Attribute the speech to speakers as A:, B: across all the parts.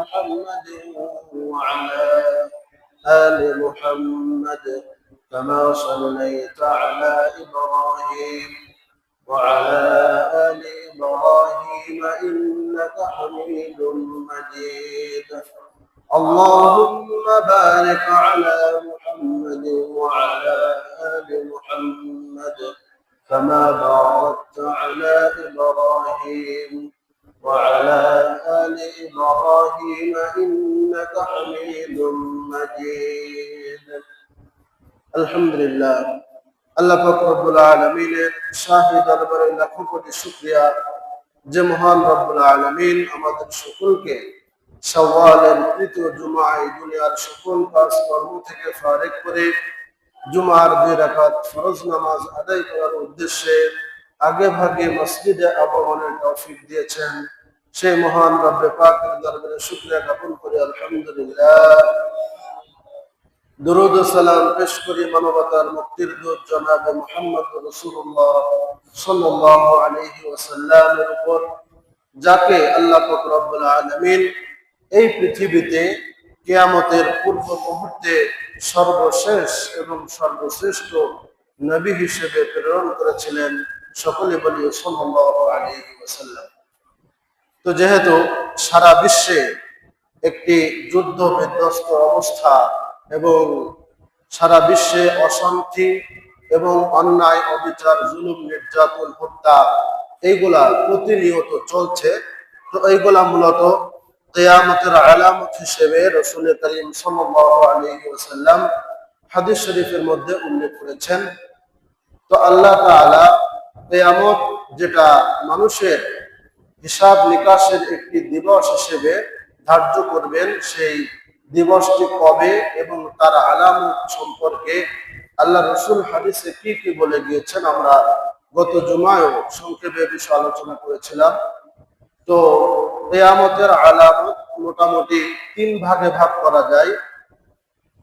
A: محمد وعلى آل محمد كما صليت على إبراهيم وعلى آل إبراهيم إنك حميد مجيد. اللهم بارك على محمد وعلى آل محمد كما باركت على إبراهيم وعلى آل إبراهيم إنك حميد مجيد. الحمد لله. আল্লাহ পাক রব্বুল আলামিনের শাহী দরবারে লাখো কোটি শুকরিয়া যে মহান রব্বুল আলামিন আমাদের সকলকে শাওয়ালের তৃতীয় জুমায় দুনিয়ার সকল কাজকর্ম থেকে ফারেক করে জুমার 2 রাকাত ফরজ নামাজ আদায় করার উদ্দেশ্যে আগে ভাগে মসজিদে আগমনের তৌফিক দিয়েছেন। সেই মহান রব্বে পাকের দরবারে শুকরিয়া জ্ঞাপন করি আলহামদুলিল্লাহ। দুরূদ ও সালাম পেশ করি মানবতার মুক্তির দূত জনাব মুহাম্মদ রাসূলুল্লাহ সাল্লাল্লাহু আলাইহি ওয়াসাল্লামের উপর, যাকে আল্লাহ পাক রব্বুল আলামিন এই পৃথিবীতে কিয়ামতের পূর্ব মুহূর্তে সর্বশেষ এবং সর্বশ্রেষ্ঠ নবী হিসেবে প্রেরণ করেছিলেন। সকলে বলি সাল্লাল্লাহু আলাইহি ওয়াসাল্লাম। তো যেহেতু সারা বিশ্বে একটি যুদ্ধ বিধ্বস্ত অবস্থা এবং সারা বিশ্বে অশান্তি এবং অন্যায় অবিচার জুলুম নির্যাতন হত্যা এইগুলা প্রতিনিয়ত চলছে, তো এইগুলা মূলত কিয়ামতের আলামত হিসেবে রাসূল করিম সাল্লাল্লাহু আলাইহি ওয়াসাল্লাম হাদিস শরীফের মধ্যে উল্লেখ করেছেন। তো আল্লাহ তাআলা কিয়ামত, যেটা মানুষের হিসাব নিকাশের একটি দিবস হিসেবে ধার্য করবেন, সেই দিবসটি কবে এবং তার আলামত সম্পর্কে আল্লাহ রাসূল হাদিসে কি কি বলে গিয়েছেন আমরা গত জুমায়ও সংক্ষেপে বিষয় আলোচনা করেছিলাম। তো কিয়ামতের আলামত মোটামুটি 3 ভাগে ভাগ করা যায়।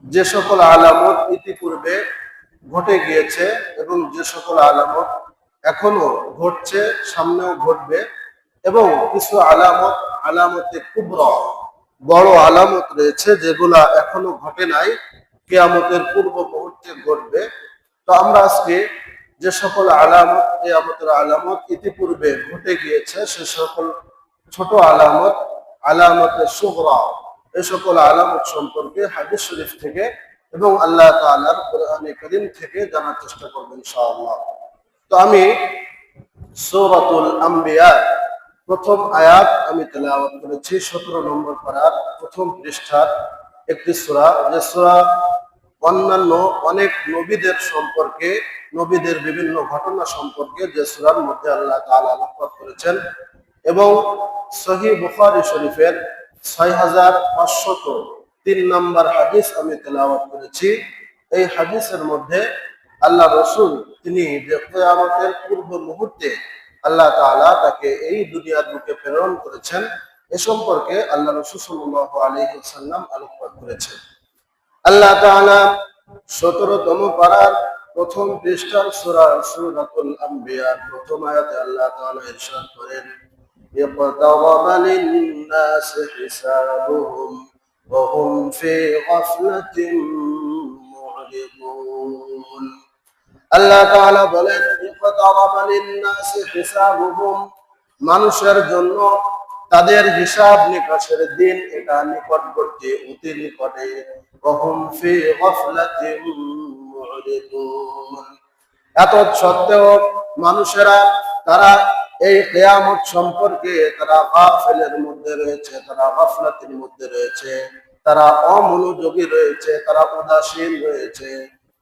A: যে সকল আলামত ইতিপূর্বে ঘটে গিয়েছে এবং যে সকল আলামত এখনো ঘটছে, সামনেও ঘটবে, এবং কিছু আলামতে কুবরা, বড় আলামত রয়েছে যেগুলা এখনো ঘটে নাই, কিয়ামতের পূর্ব মুহূর্তে ঘটবে। তো আমরা আজকে যে সকল আলামত, কিয়ামতের আলামত ইতিপূর্বে ঘটে গিয়েছে, সে সকল ছোট আলামতে সুগরা, এই সকল আলামত সম্পর্কে হাদিস শরীফ থেকে এবং আল্লাহ তাআলার কোরআনে কারীম থেকে জানার চেষ্টা করব ইনশাআল্লাহ। তো আমি সূরাতুল আম্বিয়া প্রথম আয়াত আমি তেলাওয়াত করেছি, 17 নম্বর পারার প্রথম পৃষ্ঠার একটি সূরা, যে সূরা অন্যান্য অনেক নবীদের সম্পর্কে, নবীদের বিভিন্ন ঘটনা সম্পর্কে যে সূরার মধ্যে আল্লাহ তাআলা আলোকপাত করেছেন। এবং সহিহ বুখারী শরীফের 6503 নম্বর হাদিস আমি তেলাওয়াত করেছি। এই হাদিসের মধ্যে আল্লাহ রাসূল তিনি যে কিয়ামতের পূর্ব মুহূর্তে আল্লাহ তাআলা তাকে এই দুনিয়ার বুকে প্রেরণ করেছেন, এ সম্পর্কে আল্লাহ রাসূল সাল্লাল্লাহু আলাইহি ওয়াসাল্লাম আলোকপাত করেছেন। আল্লাহ তাআলা 17তম পারার প্রথম পৃষ্ঠার সূরাতুল আম্বিয়ার প্রথম আয়াতে আল্লাহ তাআলা ইরশাদ করেন, ইকতারাবা লিন-নাসি হিসাবুহুম ওয়া হুম ফি গাফলাতিন মু'রিদুন। আল্লাহ তাআলা বলেন, ইকতারাবা লিন-নাসি হিসাবুহুম, মানুষের জন্য তাদের হিসাব নিকাশের দিন এটা নিকটবর্তী, অতি নিকটে। ওয়া হুম ফি গাফলাতিন মু'রিদুন, এত সত্ত্বেও মানুষেরা তারা এই কিয়ামত সম্পর্কে তারা গাফিলের মধ্যে রয়েছে, তারা গাফলাতের মধ্যে রয়েছে, তারা অমনোযোগী রয়েছে, তারা উদাসীন রয়েছে,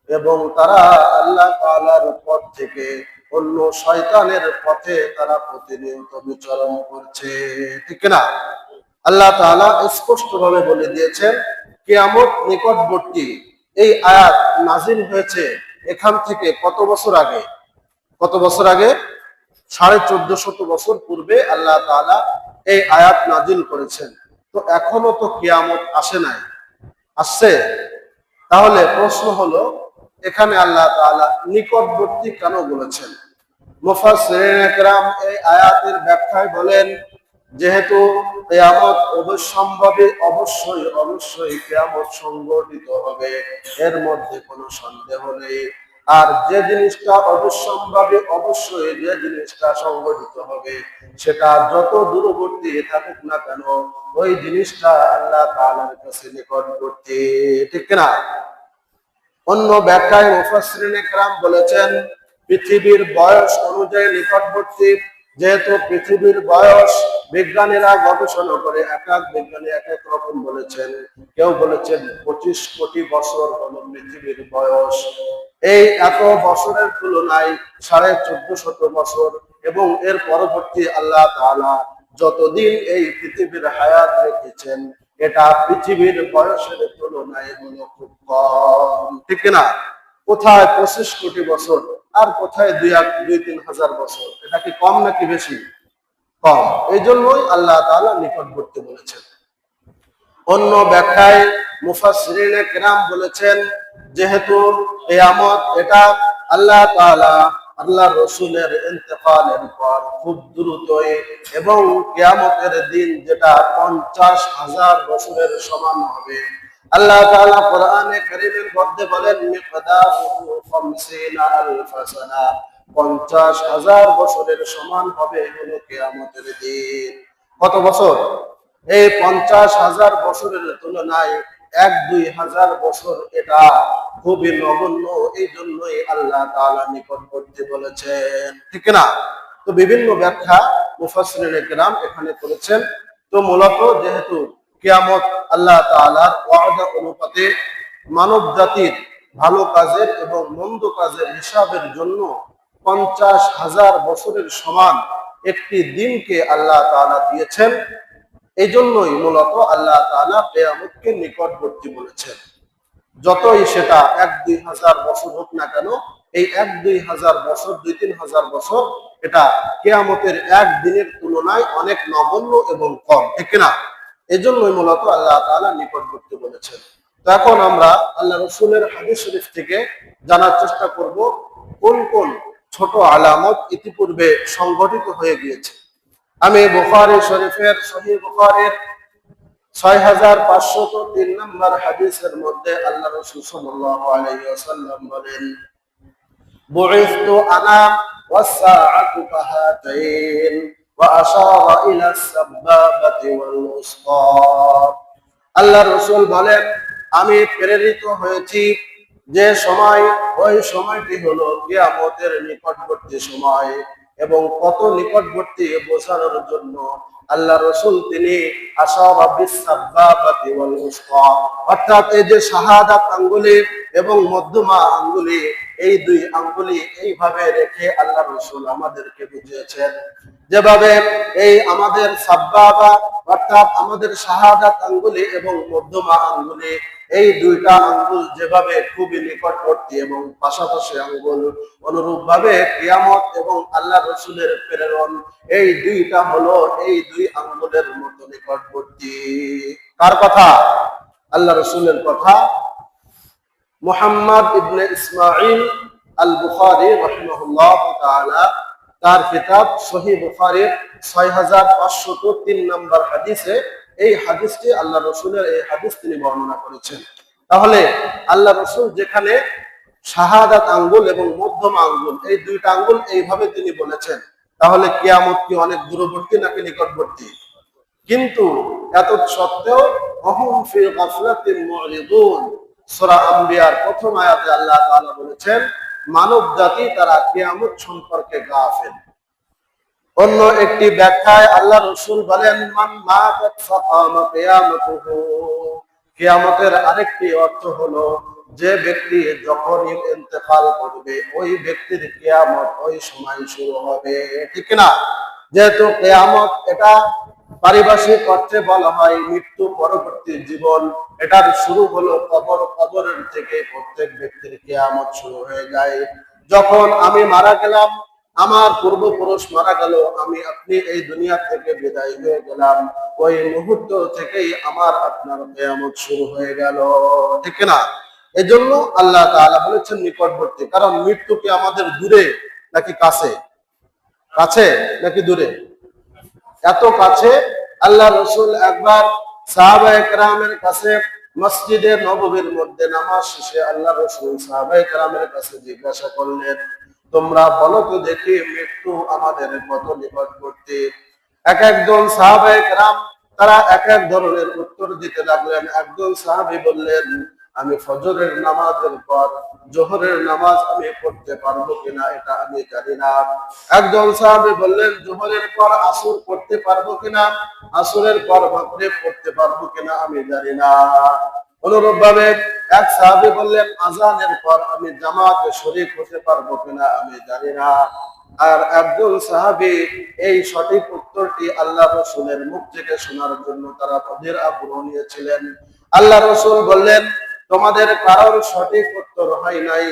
A: এবং তারা আল্লাহ তাআলার পথ থেকে অন্য শয়তানের পথে তারা প্রতিনিয়ত বিচরণ করছে, ঠিক না? আল্লাহ তাআলা স্পষ্টভাবে বলে দিয়েছেন কিয়ামত নিকটবর্তী। এই আয়াত নাজিল হয়েছে এখান থেকে কত বছর আগে? 1450 বছর পূর্বে আল্লাহ তাআলা এই আয়াত নাজিল করেছেন। তো এখনো তো কিয়ামত আসে নাই, আসছে? তাহলে প্রশ্ন হলো, এখানে আল্লাহ তাআলা নিকটবর্তী কেন বলেছেন? মুফাসসিরিন একরাম এই আয়াতের ব্যাখ্যায় বলেন, যেহেতু কিয়ামত অবশ্যম্ভাবী, অবশ্যই অবশ্যই কিয়ামত সংঘটিত হবে, এর মধ্যে কোনো সন্দেহ নেই। আর যে জিনিসটা অবশ্যম্ভাবী, অবশ্যই যে জিনিসটা সংঘটিত হবে, সেটা যত দূরবর্তী থাকুক না কেন, ওই জিনিসটা আল্লাহ তাআলার কাছে নিকটবর্তী, ঠিক কিনা? অন্য ব্যাখ্যায় মুফাসসিরিনে কেরাম বলেছেন পৃথিবীর বয়স অনুযায়ী নিকটবর্তী। যেহেতু পৃথিবীর বয়স, বিজ্ঞানীরা গবেষণা করে এক এক বিজ্ঞানী এক এক রকম বলেছেন। কেউ বলেছেন 25 কোটি বছর হলো পৃথিবীর বয়স। এই এত বছরের তুলনায় 1450 বছর এবং এর পরবর্তী আল্লাহ তাআলা যতদিন এই পৃথিবীর হায়াত রেখেছেন, এটা পৃথিবীর বয়সের তুলনায় হলো খুব কম, ঠিক না? কোথায় 25 কোটি বছর আর কোথায় 2-3 হাজার বছর। এটা কি কম নাকি বেশি? কম। এই জন্যই আল্লাহ তাআলা নিকটবর্তী বলেছেন। অন্য ব্যাখ্যায় মুফাসসিরিনে কেরাম বলেছেন যেহেতু কিয়ামত এটা আল্লাহ তাআলা আল্লাহ রসুলের ইন্তেকালের পর খুব দ্রুতই, এবং কিয়ামতের দিন যেটা 50,000 বছরের সমান হবে। আল্লাহ তাআলা কোরআনে কারীমের মধ্যে বলেন মিকদারুহু 50,000 সানা, 50,000 বছরের সমান হবে হলো কিয়ামতের দিন। কত বছর? এই 50,000 বছরের তুলনায় 1-2 হাজার বছর এটা খুবই নগণ্য। এই জন্যই আল্লাহ তাআলা নিকটবর্তী বলেছেন, ঠিক না? তো বিভিন্ন ব্যাখ্যা মুফাসসিরিনে কেরাম এখানে করেছেন। তো মূলত যেহেতু কিয়ামত আল্লাহ তাআলার ওয়াদা অনুপাতে মানব জাতির ভালো কাজের এবং মন্দ কাজের হিসাবের জন্য 50,000 বছরের সমান একটি দিনকে আল্লাহ তাআলা দিয়েছেন। এই জন্যই মূলত আল্লাহ তাআলা কিয়ামতকে নিকটবর্তী বলেছেন। যতই সেটা 1-2 হাজার বছর হোক না কেন, এই 1-2 হাজার বছর, 2-3 হাজার বছর এটা কিয়ামতের এক দিনের তুলনায় অনেক নগণ্য এবং কম, ঠিক না? এই জন্যই মূলত আল্লাহ তাআলা নিকটবর্তী বলেছেন। তো এখন আমরা আল্লাহ রসুলের হাদিস শরীফ থেকে জানার চেষ্টা করব কোন কোন ছোট আলামত ইতিপূর্বে সংঘটিত হয়ে গিয়েছে। আমি বুখারী শরীফের সহিহ বুখারীর 6503 নম্বর হাদিসের মধ্যে আল্লাহ রাসূল সাল্লাল্লাহু আলাইহি ওয়াসাল্লাম বলেন বুইসতু আনা ওয়াস-সাআতু কাহাতাইন ওয়া আশারা ইলা আস-সাব্বাবাতি ওয়াল উসতা। আল্লাহ রাসূল বলেন আমি প্রেরিত হয়েছি যে সময়, ওই সময়টি হলো কিয়ামতের নিকটবর্তী সময়। এবং কত নিকটবর্তী বোঝানোর জন্য আল্লাহ রসুল তিনি অর্থাৎ এই যে শাহাদাত আঙ্গুলি এবং মধ্যমা আঙ্গুলি, এই দুই আঙ্গুলি এইভাবে রেখে আল্লাহ রসুল আমাদেরকে বুঝিয়েছেন। যেভাবে এই আমাদের সাব্বাবা অর্থাৎ আমাদের শাহাদাত আঙ্গুলি এবং মধ্যমা আঙ্গুলি, এই দুইটা আঙ্গুল যেভাবে খুবই নিকটবর্তী এবং পাশাপাশি আঙ্গুল, অনুরূপ ভাবে কিয়ামত এবং আল্লাহ রসুলের প্রেরণ, এই দুইটা হলো এই দুই আঙ্গুলের মতো নিকটবর্তী। কার কথা? আল্লাহ রসুলের কথা। মুহাম্মদ ইবনে ইসমাঈল আল বুখারী রাহিমাহুল্লাহ তাআলা তার কিতাব সহিহ বুখারীর 6503 নম্বর হাদিসে এই হাদিসটি আল্লাহ রসুলের এই হাদিস তিনি বর্ণনা করেছেন। তাহলে আল্লাহ রসুল যেখানে শাহাদাত আঙ্গুল এবং মধ্যম আঙ্গুল, এই দুইটা আঙ্গুল এইভাবে তিনি বলেছেন, তাহলে কিয়ামত কি অনেক দূরবর্তী নাকি নিকটবর্তী? কিন্তু এত সত্ত্বেও ওহুম ফি গাফলাতিন মুরিদুন, সূরা আম্বিয়ার প্রথম আয়াতে আল্লাহ তাআলা বলেছেন মানব জাতি তারা কিয়ামত সম্পর্কে গাফিল। অন্য একটি ব্যাখ্যায় আল্লাহ রসুল বলেন মান মাতাত ফাকামা কিয়ামতুহু, কিয়ামতের আরেকটি অর্থ হলো যে ব্যক্তি যখনই ইন্তেকাল করবে ওই ব্যক্তির কিয়ামত ওই সময় শুরু হবে, ঠিক না? যেহেতু কিয়ামত এটা পারিভাষিক অর্থে বলা হয় মৃত্যু পরবর্তী জীবন, এটার শুরু হলো কবর, কবরের থেকে প্রত্যেক ব্যক্তির কিয়ামত শুরু হয়ে যায়। যখন আমি মারা গেলাম, আমার পূর্বপুরুষ মারা গেল, আমি আপনি এই দুনিয়া থেকে বিদায় হয়ে গেলাম, ওই মুহূর্ত থেকেই আমার আপনার কিয়ামত শুরু হয়ে গেল, ঠিক না? এজন্য আল্লাহ তাআলা বলেছেন নিকটবর্তী। কারণ মৃত্যু কি আমাদের দূরে নাকি কাছে? কাছে নাকি দূরে? এত কাছে। আল্লাহ রসুল একবার সাহাবায়ে কেরামের কাছে মসজিদে নববীর মধ্যে নামাজ শেষে আল্লাহ রসুল সাহাবায়ে কেরামের কাছে জিজ্ঞাসা করলেন, তোমরা বলো তো দেখি মৃত্যু আমাদের কত নিকটবর্তী? এক একজন সাহাবায়ে কেরাম তারা এক এক ধরনের উত্তর দিতে লাগলেন। একজন সাহাবী বললেন, আমি ফজরের নামাজের পর জোহরের নামাজ আমি পড়তে পারবো কিনা এটা আমি জানি না। একজন সাহাবী বললেন, জোহরের পর আসর পড়তে পারবো কিনা, আসরের পর মাগরিব পড়তে পারবো কিনা আমি জানি না। অনুরূপ ভাবে এক সাহাবী বললেন, আজানের পর আমি জামাতে শরীক হতে পারবো কিনা আমি জানি না। আর একজন সাহাবী এই সঠিক উত্তরটি আল্লাহ রসুলের মুখ থেকে শোনার জন্য তারা তাদের আগ্রহ নিয়েছিলেন। আল্লাহ রসুল বললেন, তোমাদের কারোর সঠিক উত্তর হয় নাই,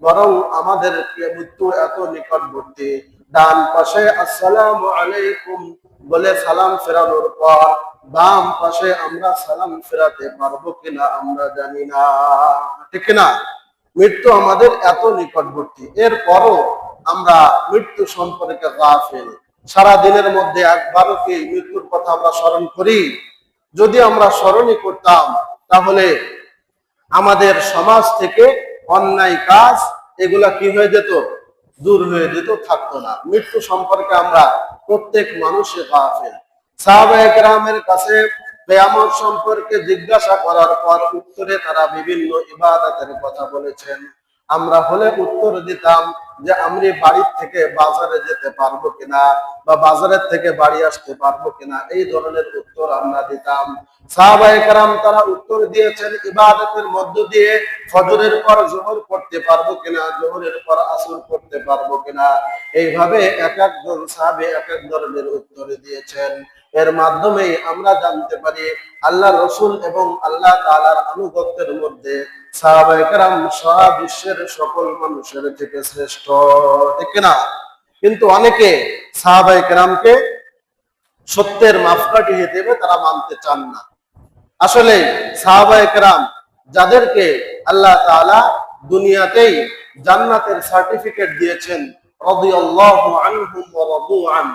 A: বরং আমাদের মৃত্যু এত নিকটবর্তী। ডান পাশে আসসালামু আলাইকুম বলে সালাম ফেরানোর পর বাম পাশে আমরা সালাম ফেরাতে পারবো কিনা আমরা জানি না। ঠিক না? মৃত্যু আমাদের এত নিকটবর্তী, এরপরও আমরা মৃত্যু সম্পর্কে গাফিল। সারা দিনের মধ্যে একবারও কি মৃত্যুর কথা আমরা স্মরণ করি? যদি আমরা স্মরণই করতাম তাহলে আমাদের সমাজ থেকে অন্যায় কাজ এগুলা কি হয়ে যেত? দূর হয়ে যেত, থাকতো না। মৃত্যু সম্পর্কে আমরা প্রত্যেক মানুষে গাফিল। সাহাবায়ে কেরামের কাছে কিয়ামত সম্পর্কে জিজ্ঞাসা করার পর উত্তরে তারা বিভিন্ন ইবাদতের কথা বলেছেন। আমরা হলে উত্তর দিতাম যে আমি বাড়ির থেকে বাজারে যেতে পারবো কিনা বা বাজারের থেকে বাড়ি আসতে পারবো কিনা, এই ধরনের উত্তর আমরা দিতাম। সাহাবায়ে কেরাম তারা উত্তর দিয়েছেন ইবাদতের মধ্য দিয়ে ফজরের পর জোহর পড়তে পারবো কিনা, জোহরের পর আসর পড়তে পারবো কিনা। এইভাবে এক একজন সাহাবী এক এক ধরনের উত্তর দিয়েছেন। এর মাধ্যমে আমরা জানতে পারি আল্লাহ রসুল এবং আল্লাহ তাআলার আনুগত্যের মধ্যে সাহাবায়ে কেরাম সারা বিশ্বের সকল মানুষের থেকে শ্রেষ্ঠ। ঠিক না? কিন্তু অনেকে সাহাবায়ে কেরামকে সত্যের মাপকাঠি হিসেবে তারা মানতে চান না। আসলে সাহাবায়ে কেরাম যাদেরকে আল্লাহ তাআলা দুনিয়াতেই জান্নাতের সার্টিফিকেট দিয়েছেন, রাদিয়াল্লাহু আনহুম ওয়া রাদু আন,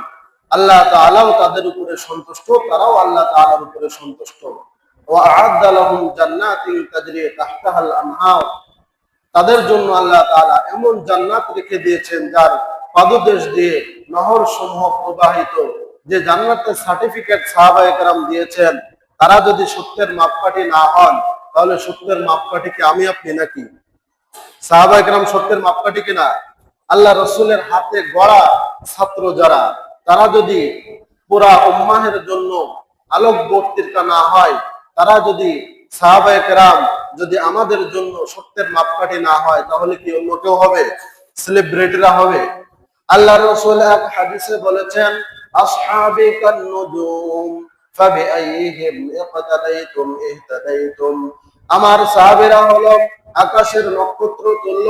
A: আল্লাহ তাআলাও তাদের উপরে সন্তুষ্ট, তারাও আল্লাহ তাআলার উপরে সন্তুষ্ট। ওয়া আ'আদ্দা লাহুম জান্নাতিন তাজরি তাহতাহাল আনহার, তাদের জন্য আল্লাহ তাআলা এমন জান্নাত রেখে দিয়েছেন যার পাদদেশ দিয়ে নহর সমূহ প্রবাহিত। যে জান্নাতের সার্টিফিকেট সাহাবায়ে কেরাম দিয়েছেন, তারা যদি সত্যের মাপকাঠি না হন তাহলে সত্যের মাপকাঠি কি আমি আপনি নাকি? সাহাবায়ে কেরাম সত্যের মাপকাঠি কিনা? আল্লাহ রসুলের হাতে গড়া ছাত্র যারা, তারা যদি পুরা উম্মাহের জন্য আলোক বর্তিকা না হয়, তারা যদি সাহাবায়ে কেরাম যদি আমাদের জন্য সত্যের মাপকাঠি না হয়, তাহলে কি অন্য কেউ হবে? সেলিব্রিটিরা হবে? আল্লাহ রসুল এক হাদিসে বলেছেন, আসহাবি কান্নুজুম ফাবিআইহিম ইকতাদাইতুম ইহতাদাইতুম, আমার সাহাবীরা হলো আকাশের নক্ষত্র তুল্য।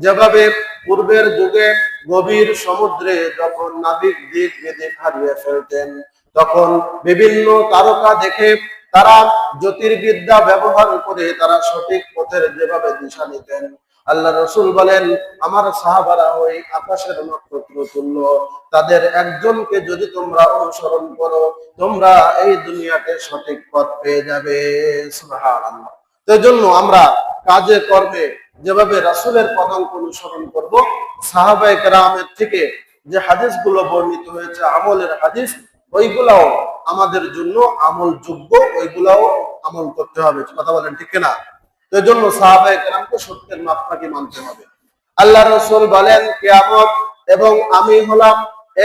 A: যেভাবে পূর্বের যুগে গভীর সমুদ্রে যখন নাবিক দিক বিদিক হারিয়ে ফেলতেন, তখন বিভিন্ন তারকা দেখে তারা জ্যোতির্বিদ্যা ব্যবহার করে তারা সঠিক পথের যেভাবে দিশা নিতেন, আল্লাহ রসুল বলেন আমার সাহাবারা ওই আকাশের নক্ষত্র তুল্য। তাদের একজনকে যদি তোমরা অনুসরণ করো, তোমরা এই দুনিয়াতে সঠিক পথ পেয়ে যাবে। সুবহানাল্লাহ। তো জন্য আমরা কাজে কর্মে যেভাবে রাসূলের পদাঙ্ক অনুসরণ করব, সাহাবায়ে কেরামের থেকে যে হাদিসগুলো বর্ণিত হয়েছে আমলের হাদিস, ওইগুলাও আমাদের জন্য আমল যোগ্য, ওইগুলাও আমল করতে হবে। কথা বলেন ঠিক না? তো জন্য সাহাবায়ে কেরামকে সত্যের মাপকাঠি মানতে হবে। আল্লাহ রাসূল বলেন কিয়ামত এবং আমি হলাম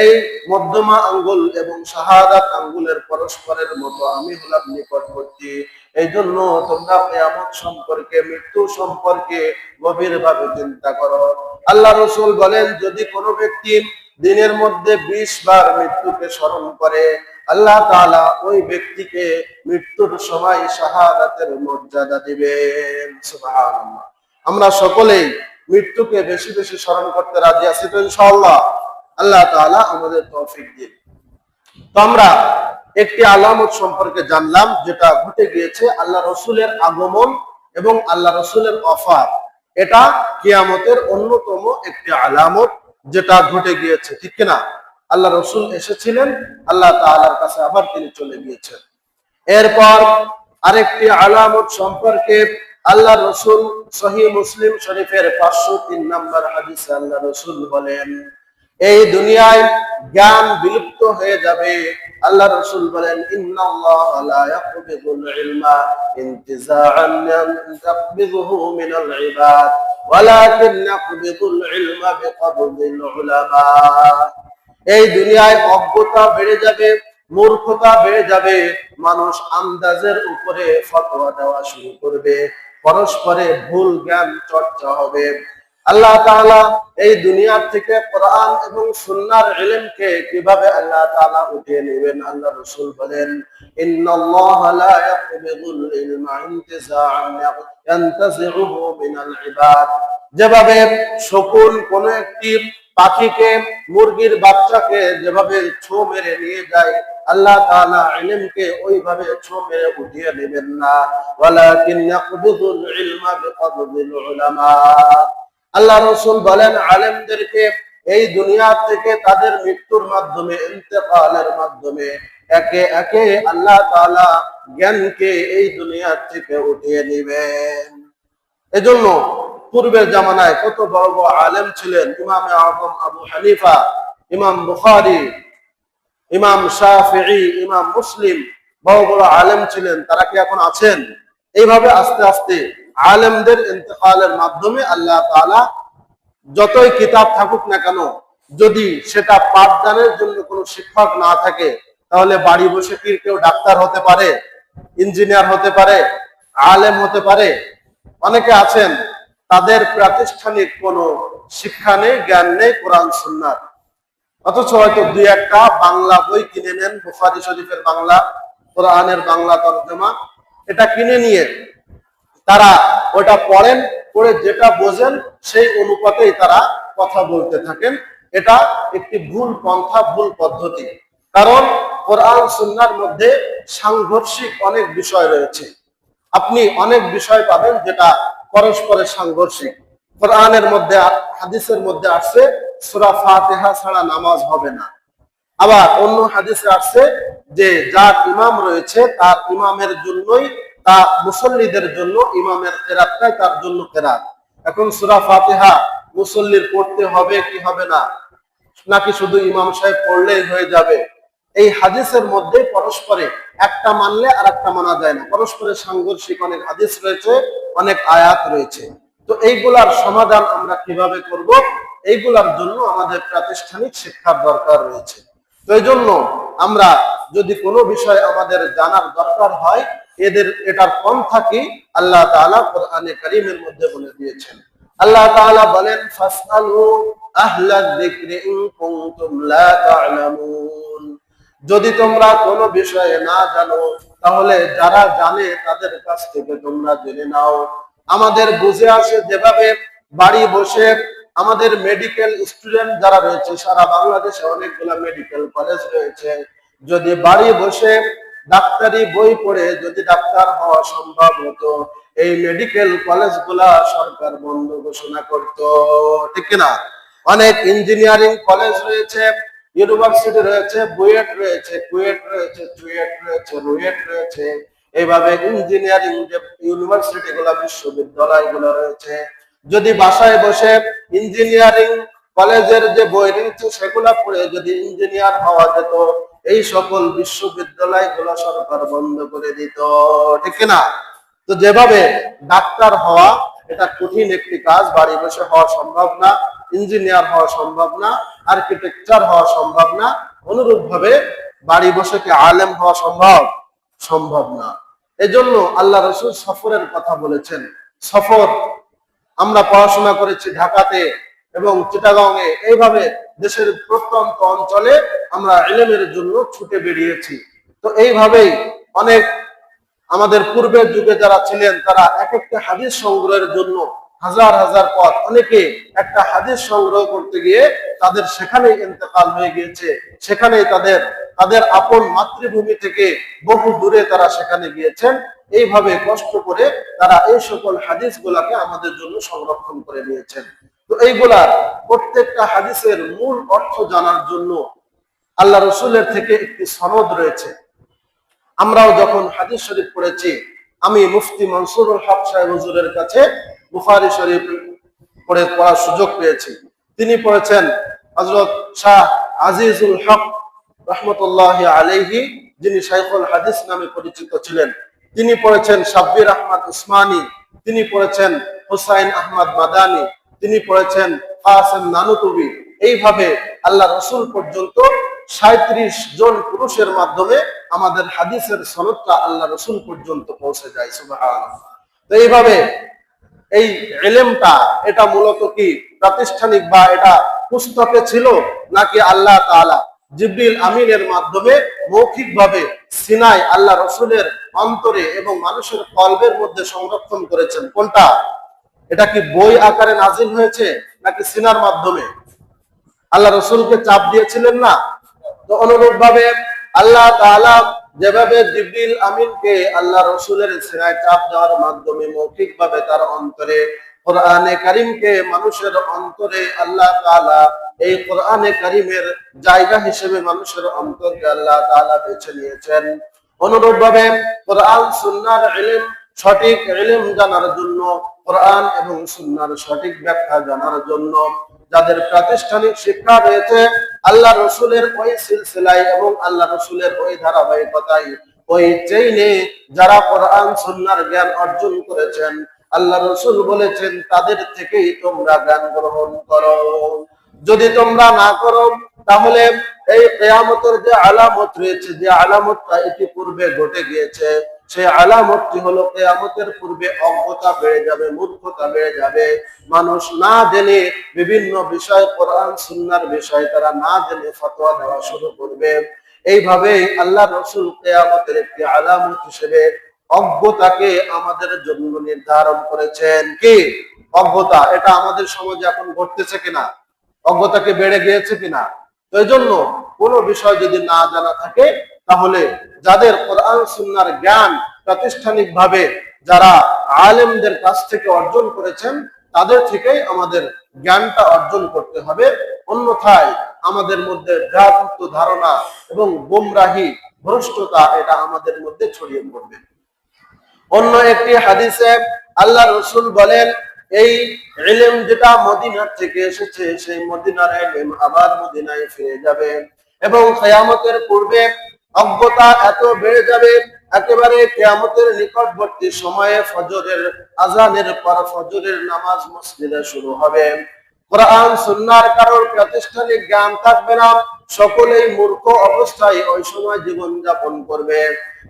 A: এই মধ্যমা আঙ্গুল এবং শাহাদাত আঙ্গুলের পরস্পরের মতো, আমি হলাম নিকটবর্তী। এই জন্য তোমরা কিয়ামত সম্পর্কে, মৃত্যু সম্পর্কে গভীরভাবে চিন্তা করো। আল্লাহ রাসূল বলেন যদি কোনো ব্যক্তি দিনের মধ্যে 20 বার মৃত্যুকে স্মরণ করে, আল্লাহ তাআলা ওই ব্যক্তিকে মৃত্যুর সময় শাহাদাতের মর্যাদা দিবেন। সুবহানাল্লাহ। আমরা সকলেই মৃত্যুকে বেশি বেশি স্মরণ করতে রাজি আছি তো ইনশাআল্লাহ? আল্লাহ তাআলা আমাদের তৌফিক দিন। তো আমরা একটি আলামত সম্পর্কে জানলাম যেটা ঘটে গিয়েছে, আল্লাহ রসুলের আগমন এবং আল্লাহ রসুলের ওফাত। এটা কিয়ামতের অন্যতম একটি আলামত যেটা ঘটে গিয়েছে, ঠিক কিনা? আল্লাহ রসুল এসেছিলেন, আল্লাহ তাআলার কাছে আবার তিনি চলে গিয়েছেন। এরপর আরেকটি আলামত সম্পর্কে আল্লাহ রসুল সহিহ মুসলিম শরীফের 503 নম্বর হাদিসে আল্লাহ রসুল বলেন, এই দুনিয়ায় জ্ঞান বিলুপ্ত হয়ে যাবে। আল্লাহ রসুল বলেন, ইন্নাল্লাহা লা ইয়াকবিদুল ইলমা ইনতিজাআন ইয়াকবিদুহু মিনাল ইবাদ ওয়ালাকিন ইয়াকবিদুল ইলমা বিকবদিল উলামা। এই দুনিয়ায় অজ্ঞতা বেড়ে যাবে, মূর্খতা বেড়ে যাবে, মানুষ আন্দাজের উপরে ফতোয়া দেওয়া শুরু করবে, পরস্পরে ভুল জ্ঞান চর্চা হবে। আল্লাহ তাআলা এই দুনিয়া থেকে কোরআন এবং সুন্নাহর ইলমকে কিভাবে আল্লাহ তাআলা উঠিয়ে নেবেন, আল্লাহ রাসূল বলেন, ইন্নাল্লাহা লা ইয়াকবিদুল ইলমা ইনতিজাআন ইয়ানতাজিউহু মিনাল ইবাদ। যেভাবে শকুন কোন একটি পাখিকে, মুরগির বাচ্চাকে যেভাবে ছোঁ মেরে নিয়ে যায়, আল্লাহ তাআলা ইলমকে ওইভাবে ছোঁ মেরে উঠিয়ে নেবেন না। ওয়ালাকিন ইয়াকবিদুল ইলমা বিকবদিল উলামা। আল্লাহ রাসূল বলেন, আলেমদেরকে এই দুনিয়া থেকে তাদের মৃত্যুর মাধ্যমে, ইন্তেকালের মাধ্যমে একে একে আল্লাহ তাআলা জ্ঞানকে এই দুনিয়া থেকে উঠিয়ে নেবেন। এজন্য পূর্বের জামানায় কত বড় বড় আলেম ছিলেন, ইমামে আযম আবু হানিফা, ইমাম বুখারী, ইমাম শাফিঈ, ইমাম মুসলিম, বড় বড় আলেম ছিলেন। তারা কি এখন আছেন? এইভাবে আস্তে আস্তে আলেমদের ইন্তেকালের মাধ্যমে আল্লাহ তাআলা যতই কিতাব থাকুক না কেন, যদি সেটা পাঠদানের জন্য কোনো শিক্ষক না থাকে, তাহলে বাড়ি বসে কি কেউ ডাক্তার হতে পারে, ইঞ্জিনিয়ার হতে পারে, আলেম হতে পারে? অনেকে আছেন তাদের প্রাতিষ্ঠানিক কোনো শিক্ষা নেই, জ্ঞান নেই কোরআন সুন্নাহর, অথচ হয়তো দুই একটা বাংলা বই কিনে নেন, বুখারী শরীফের বাংলা, কোরআনের বাংলা তরজমা, এটা কিনে নিয়ে তারা ওটা পড়েন, পড়ে যেটা বোঝেন সেই অনুপাতেই তারা কথা বলতে থাকেন। এটা একটি ভুল পন্থা, ভুল পদ্ধতি। কারণ কোরআন সুন্নাহর মধ্যে সাংঘর্ষিক অনেক বিষয় রয়েছে। আপনি অনেক বিষয় পাবেন যেটা পরস্পরের সাংঘর্ষিক। কোরআনের মধ্যে, হাদিসের মধ্যে আসছে সূরা ফাতিহা ছাড়া নামাজ হবে না। আবার অন্য হাদিসে আসছে যে যার ইমাম রয়েছে তার ইমামের জন্যই, তা মুসল্লিদের জন্য ইমামের কেরাতটাই তার জন্য কেরাত। এখন সূরা ফাতিহা মুসল্লির পড়তে হবে কি হবে না, নাকি শুধু ইমাম সাহেব পড়লেই হয়ে যাবে? এই হাদিসের মধ্যে পরস্পরে একটা মানলে আর একটা মানা যায় না, পরস্পরের সাংঘর্ষিক অনেক হাদিস রয়েছে, অনেক আয়াত রয়েছে। তো এইগুলার সমাধান আমরা কিভাবে করব? এইগুলার জন্য আমাদের প্রাতিষ্ঠানিক শিক্ষার দরকার রয়েছে। তো এই জন্য আমরা যদি কোনো বিষয় আমাদের জানার দরকার হয়, এটার পন্থা কি আল্লাহ তাআলা কোরআনে কারীমের মধ্যে বলে দিয়েছেন। আল্লাহ তাআলা বলেন, ফাসআলু আহলা যিকরি ইন কুনতুম লা তা'লামুন। যদি তোমরা কোনো বিষয়ে না জানো, তাহলে যারা জানে তাদের কাছ থেকে তোমরা জেনে নাও। আমাদের বুঝে আসে যেভাবে বাড়ি বসে আমাদের মেডিকেল স্টুডেন্ট যারা রয়েছে, সারা বাংলাদেশে অনেকগুলো মেডিকেল কলেজ রয়েছে, যদি বাড়ি বসে ডাক্তারি বই পড়ে যদি ডাক্তার হওয়া সম্ভব হতো, এই মেডিকেল কলেজগুলা সরকার বন্ধ ঘোষণা করত, ঠিক কিনা? অনেক ইঞ্জিনিয়ারিং কলেজ রয়েছে, ইউনিভার্সিটি রয়েছে, বুয়েট রয়েছে, কুয়েট রয়েছে, চুয়েট রয়েছে, রুয়েট রয়েছে। এইভাবে ইঞ্জিনিয়ারিং যে ইউনিভার্সিটি গুলা, বিশ্ববিদ্যালয় গুলো রয়েছে, যদি বাসায় বসে ইঞ্জিনিয়ারিং কলেজের যে বই রয়েছে সেগুলা পড়ে যদি ইঞ্জিনিয়ার হওয়া যেত, এই সকল বিশ্ববিদ্যালয় গুলো সরকার বন্ধ করে দিত, ঠিক কিনা? তো যেভাবে ডাক্তার হওয়া এটা কঠিন একটি কাজ, বাড়ি বসে হওয়া সম্ভব না, ইঞ্জিনিয়ার হওয়া সম্ভব না, আর্কিটেকচার হওয়া সম্ভব না, অনুরূপ ভাবে বাড়ি বসে কি আলেম হওয়া সম্ভব? সম্ভব না। এজন্য আল্লাহ রাসূল সফরের কথা বলেছেন। সফর, আমরা পড়াশোনা করেছি ঢাকাতে এবং চিটাগাঁয়ে, এইভাবে দেশের প্রত্যন্ত অঞ্চলে আমরা ইলমের জন্য ছুটে বেরিয়েছি। তো এইভাবেই অনেক আমাদের পূর্বের যুগে যারা ছিলেন, তারা এক একটা হাদিস সংগ্রহের জন্য হাজার হাজার পথ, অনেকে একটা হাদিস সংগ্রহ করতে গিয়ে তাদের সেখানেই ইন্তেকাল হয়ে গিয়েছে, সেখানেই তাদের আপন মাতৃভূমি থেকে বহু দূরে তারা সেখানে গিয়েছেন। এইভাবে কষ্ট করে তারা এই সকল হাদিস গুলাকে আমাদের জন্য সংরক্ষণ করে নিয়েছেন। তো এইগুলা প্রত্যেকটা হাদিসের মূল অর্থ জানার জন্য আল্লাহ রসুলের থেকে একটি সনদ রয়েছে। আমরাও যখন হাদিস শরীফ পড়েছি, আমি মুফতি মনসুরুল হক সাহেব হুজুরের কাছে বুখারী শরীফ পড়ার সুযোগ পেয়েছি। তিনি পড়েছেন হযরত শাহ আজিজুল হক রহমতুল্লাহ আলাইহি, যিনি শাইখুল হাদিস নামে পরিচিত ছিলেন। তিনি পড়েছেন শাব্বির আহমদ উসমানী, তিনি পড়েছেন হুসাইন আহমদ মাদানী, তিনি পড়েছেন কাসেম নানুতুবি। এইভাবে আল্লাহ রসুল পর্যন্ত ৩৭ জন পুরুষের মাধ্যমে আমাদের হাদিসের সনদটা আল্লাহ রসুল পর্যন্ত পৌঁছে যায়। সুবহানাল্লাহ। তো এইভাবে এই ইলমটা এটা মূলত কি প্রাতিষ্ঠানিক বা এটা পুস্তকে ছিল, নাকি আল্লাহ তাআলা জিবরিল আমিনের মাধ্যমে মৌখিকভাবে সিনায় আল্লাহ রসুলের অন্তরে এবং মানুষের কলবের মধ্যে সংরক্ষণ করেছেন? কোনটা? এটা কি বই আকারে নাজিল হয়েছে, নাকি সিনার মাধ্যমে? আল্লাহ রসুলকে চাপ দিয়েছিলেন না? তো অনুরূপ ভাবে আল্লাহ তাআলা যেভাবে জিবরিল আমিনকে আল্লাহ রসুলের সিনায় চাপ দেওয়ার মাধ্যমে মৌখিকভাবে তার অন্তরে কোরআনে কারীমকে মানুষের অন্তরে আল্লাহ তাআলা এই কোরআনে কারীমের জায়গা হিসেবে মানুষের অন্তরকে আল্লাহ তাআলা বেছে নিয়েছেন, অনুরূপ ভাবে কোরআন সুন্নাহর ইলম, সঠিক ইলম জানার জন্য, কোরআন এবং সুন্নাহর সঠিক ব্যাখ্যা জানার জন্য যাদের প্রাতিষ্ঠানিক শিক্ষা রয়েছে, আল্লাহ রসুলের ওই সিলসিলায় এবং আল্লাহ রসুলের ওই ধারাবাহিকতায়, ওই চেইনে যারা কোরআন সুন্নাহর জ্ঞান অর্জন করেছেন, আল্লাহ রসুল বলেছেন তাদের থেকেই তোমরা জ্ঞান গ্রহণ করো। যদি তোমরা না করো, তাহলে এই কিয়ামতের যে আলামত রয়েছে, যে আলামতটা ইতিপূর্বে ঘটে গিয়েছে, সেই আলামতটি হলো কিয়ামতের পূর্বে অজ্ঞতা বেড়ে যাবে, মূর্খতা বেড়ে যাবে। মানুষ না জেনে বিভিন্ন বিষয়, কোরআন সুন্নাহর বিষয় তারা না জেনে ফতোয়া দেওয়া শুরু করবে। এইভাবে আল্লাহ রসুল কিয়ামতের একটি আলামত হিসেবে অজ্ঞতাকে আমাদের জন্য নির্ধারণ করেছেন। কি অজ্ঞতা? এটা আমাদের সমাজে এখন ঘটতেছে কিনা? অজ্ঞতাকে বেড়ে গিয়েছে কিনা? তো এই জন্য কোনো বিষয় যদি না জানা থাকে, তাহলে যাদের কোরআন সুন্নাহর জ্ঞান প্রাতিষ্ঠানিক ভাবে যারা আলেমদের কাছ থেকে অর্জন করেছেন, তাদের থেকেই আমাদের জ্ঞানটা অর্জন করতে হবে। অন্যথায় আমাদের মধ্যে ভ্রান্ত ধারণা এবং গোমরাহি, ভ্রষ্টতা এটা আমাদের মধ্যে ছড়িয়ে পড়বে। অন্য একটি হাদিসে আল্লাহ রসুল বলেন, এই ইলম যেটা মদিনার থেকে এসেছে, সেই মদিনার ইলম আবার মদিনায় ফিরে যাবে এবং কিয়ামতের পূর্বে অজ্ঞতা এত বেড়ে যাবে, একেবারে কিয়ামতের নিকটবর্তী সময়ে ফজরের আজানের পর ফজরের নামাজ মসজিদে শুরু হবে। কোরআন সুন্নাহর কারোর প্রাতিষ্ঠানিক জ্ঞান থাকবে না, সকলেই মূর্খ অবস্থায় ওই সময় জীবন যাপন করবে।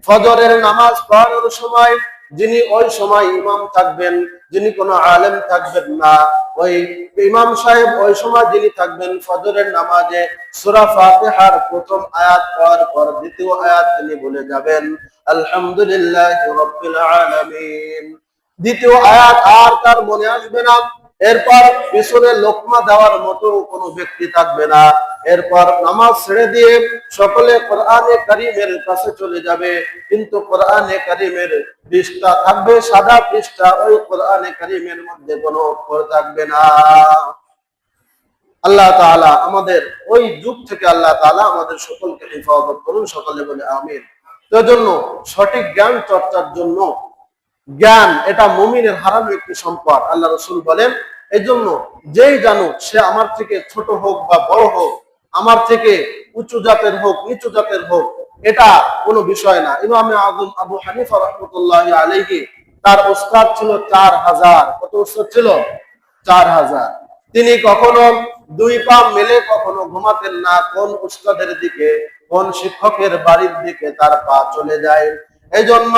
A: ফজরের নামাজ পড়ানোর সময় যিনি ওই সময় ইমাম থাকবেন, যিনি কোনো আলেম থাকবেন না, ওই ইমাম সাহেব ওই সময় যিনি থাকবেন ফজরের নামাজে সূরা ফাতিহার প্রথম আয়াত পড়ার পর দ্বিতীয় আয়াত তিনি বলে যাবেন আলহামদুলিল্লাহি রাব্বিল আলামিন। দ্বিতীয় আয়াত আর তার মনে আসবে না। এরপর পিছনে লোকমা দেওয়ার মতো কোনো ব্যক্তি থাকবে না। এরপর নামাজ ছেড়ে দিয়ে সকলে কোরআনে কারীমের কাছে চলে যাবে, কিন্তু কোরআনে কারীমের পৃষ্ঠা থাকবে সাদা পৃষ্ঠা, ওই কোরআনে কারীমের মধ্যে কোনো অক্ষর থাকবে না। আল্লাহ তাআলা আমাদের ওই যুগ থেকে আল্লাহ তাআলা আমাদের সকলকে হেফাজত করুন, সকলে বলে আমিন। তো জন্য সঠিক জ্ঞান চর্চার জন্য, জ্ঞান এটা মুমিনের হারানো একটি সম্পদ। আল্লাহ রসুল বলেন, এই জন্য যেই জানুক, সে আমার থেকে ছোট হোক বা বড় হোক, আমার থেকে উঁচু জাতের হোক নিচু জাতের হোক, এটা কোনো বিষয় না। ইমামে আযম আবু হানিফা রাহমাতুল্লাহি আলাইহি, তার উস্তাদ ছিল 4000। কত উস্তাদ ছিল? 4000। তিনি কখনো দুই পা মেলে কখনো ঘুমাতেন না, কোন উস্তাদের দিকে, কোন শিক্ষকের বাড়ির দিকে তার পা চলে যায়। এই জন্য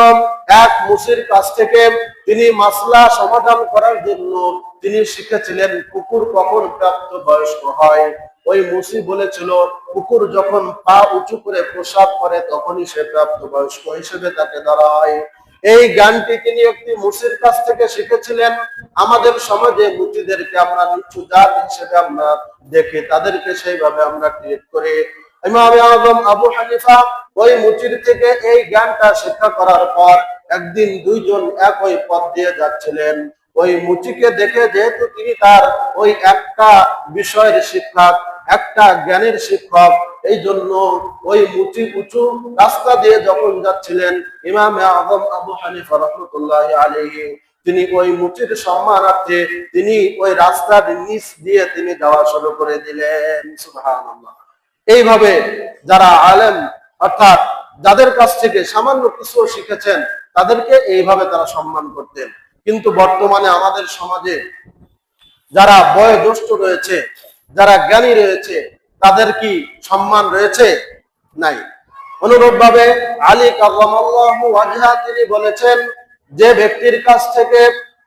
A: এক মুসির কাছ থেকে তিনি মাসলা সমাধান করার জন্য তিনি শিখেছিলেন কুকুর কখন প্রাপ্ত বয়স্ক হয়। ওই মুসি বলেছিল, কুকুর যখন পা উঁচু করে প্রসাব করে তখনই সে প্রাপ্ত বয়স্ক হিসেবে তাকে ধরা হয়। এই জ্ঞানটি তিনি একটি মুসির কাছ থেকে শিখেছিলেন। আমাদের সমাজে মুচিদেরকে আমরা নিচু জাত হিসেবে আমরা দেখি, তাদেরকে সেইভাবে আমরা ট্রিট করি। ইমামে আযম আবু হানিফা ওই মুচির থেকে এই জ্ঞানটা শিক্ষা করার পর একদিন দুইজন একই পথ দিয়ে যাচ্ছিলেন। ওই মুচিকে দেখে, যেহেতু তিনি তার ওই একটা বিষয়ের শিক্ষক, একটা জ্ঞানের শিক্ষক, এই জন্য ওই উঁচু রাস্তা দিয়ে যখন যাচ্ছিলেন ইমাম আযম আবু হানিফা রাহমাতুল্লাহি আলাইহি, তিনি ওই মুচির সম্মানার্থে তিনি ওই রাস্তার নিচ দিয়ে তিনি যাওয়া শুরু করে দিলেন। সুবহানাল্লাহ। এইভাবে যারা আলেম অর্থাৎ যাদের কাছ থেকে সামান্য কিছু শিখেছেন তাদেরকে এইভাবে তারা সম্মান করতেন। কিন্তু বর্তমানে আমাদের সমাজে যারা বয়োজ্যেষ্ঠ রয়েছে, যারা জ্ঞানী রয়েছে, তাদের কি সম্মান রয়েছে? নাই। অনুরূপভাবে আলী কার্রামাল্লাহু ওয়াজহা তিনি বলেছেন, যে ব্যক্তির কাছ থেকে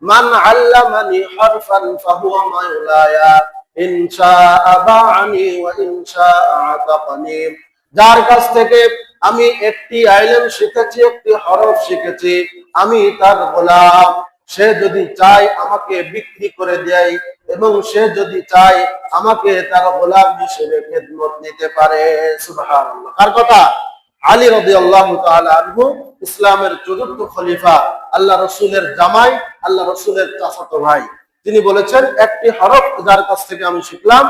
A: মান আল্লামানি হারফান ফাহুয়া মাওলায়া ইনশাআ বা'নি ওয়া ইনশাআ আতাকানি, যার কাছ থেকে আমি একটি ইলম শিখেছি, একটি হরফ শিখেছি, আমি তার গোলাম। সে যদি চায় আমাকে বিক্রি করে দেয় এবং সে যদি চায় আমাকে তার গোলাম হিসেবে খেদমত নিতে পারে। সুবহানাল্লাহ। কার কথা? আলী রাদিয়াল্লাহু তাআলা আনহু, ইসলামের চতুর্থ খলিফা, আল্লাহ রাসূলের জামাই, আল্লাহ রাসূলের চাচাতো ভাই। তিনি বলেছেন, একটি হরফ যার কাছ থেকে আমি শিখলাম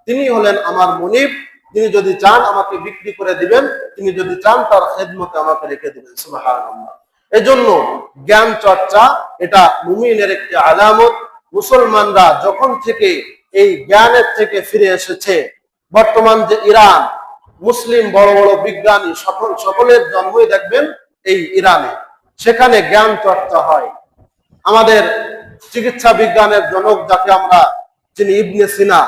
A: তিনি হলেন আমার মুনিব। তিনি যদি চান আমাকে বিক্রি করে দিবেন, তিনি যদি চান তার খেদমতে আমাকে রেখে দিবেন। সুবহানাল্লাহ। এজন্য জ্ঞান চর্চা এটা মুমিনের একটি আলামত। মুসলমানরা যখন থেকে এই জ্ঞানের থেকে ফিরে এসেছে, বর্তমান যে ইরান, মুসলিম বড় বড় বিজ্ঞানী সকলের জন্মই দেখবেন এই ইরানে। সেখানে জ্ঞান চর্চা হয়। আমাদের চিকিৎসা বিজ্ঞানের জনক যাকে আমরা চিনি, ইবনে সিনা,